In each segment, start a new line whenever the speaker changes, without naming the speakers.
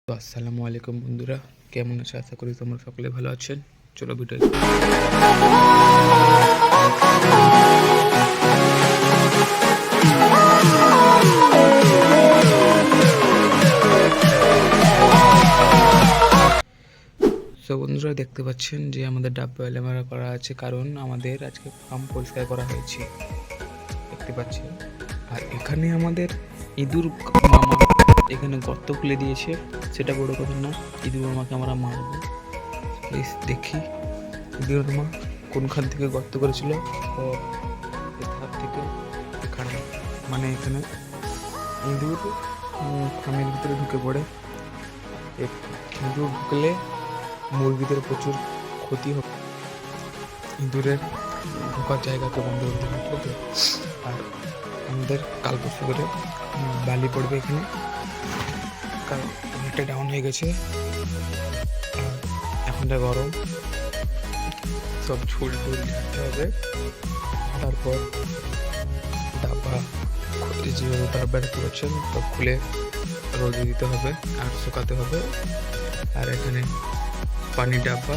তো আসসালামু আলাইকুম বন্ধুরা, কেমন আছো? আশা করি তোমরা সকলে ভালো আছেন। চলো ভিডিও বন্ধুরা দেখতে পাচ্ছেন যে আমাদের ডাব্বা এলোমেলো করা আছে, কারণ আমাদের আজকে ফার্ম পরিষ্কার করা হয়েছে, দেখতে পাচ্ছেন। আর এখানে আমাদের ইঁদুর মামা এখানে গর্ত খুলে দিয়েছে, সেটা বড় কথা না। ইঁদুর মামাকে আমরা মারবো, প্লিজ দেখি ইঁদুর মামা কোনখান থেকে গর্ত করেছিল। ও এখান থেকে এখানে, মানে এখানে ইঁদুর ফার্মের ভিতরে ঢুকে পড়ে। ইঁদুর ঢুকলে মুরগিদের প্রচুর ক্ষতি হবে। ইঁদুরের ঢোকার জায়গাকে বন্ধ করতে হবে। আর আমাদের কাল পরশু করে বালি পড়বে এখানে, কারণ অনেকটা ডাউন হয়ে গেছে। এখনটা গরম, সব ঝুল ঝুল ঝাড়তে হবে। তারপর ডাব্বা যেভাবে তারা বেড়াতে পারছেন সব খুলে রোদে দিতে হবে আর শুকাতে হবে। আর এখানে পানির ডাব্বা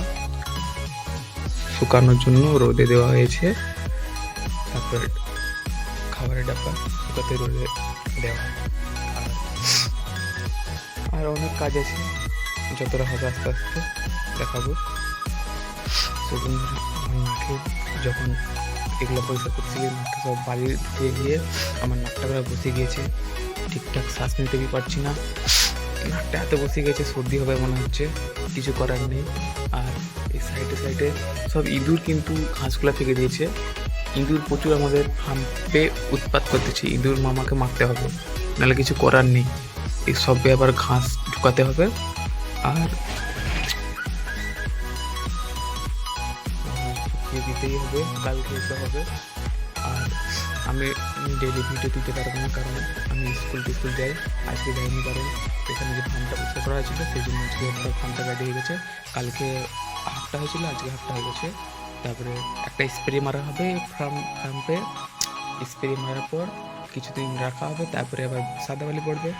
শুকানোর জন্য রোদে দেওয়া হয়েছে। তারপর খাবারের ডাব্বা শুকাতে রোদে দেওয়া। আর অনেক কাজ আছে, যতটা হবে আস্তে আস্তে দেখাবো। তো বন্ধুরা, আমার নাকে যখন এগুলো পয়সা করছি, নাকে সব বালি ঢুকে গিয়ে আমার নাকটা প্রায় বসে গিয়েছে, ঠিকঠাক শ্বাস নিতে পারছি না। নাকটা এত বসে গেছে, সর্দি হবে মনে হচ্ছে, কিছু করার নেই। আর এই সাইডে সাইডে সব ইঁদুর কিন্তু ঘাসগুলা ফেঁকে দিয়েছে। ইঁদুর প্রচুর আমাদের ফার্মে উৎপাত করতেছে, ইঁদুর মামাকে মারতে হবে, নাহলে কিছু করার নেই। এই সবে আবার ঘাস ঢুকাতে হবে। আর দিতেই হবে, কালকে এসে হবে। আর আমি ডেলি ভিডিও দিতে পারবো না, কারণ আমি স্কুল যাই। আজকে যাইনি, কারণ এখানে যে ফার্মটা পরিষ্কার করা হয়েছিল সেই জন্য আজকে ফার্মটা রেডি হয়ে গেছে। কালকে হাফটা হয়েছিল, আজকে হাফটা হয়ে গেছে। তারপরে একটা স্প্রে মারা হবে ফার্মে। স্প্রে মারার পর কিছুদিন রাখা হবে, তারপরে আবার সাদা বালি পড়বে।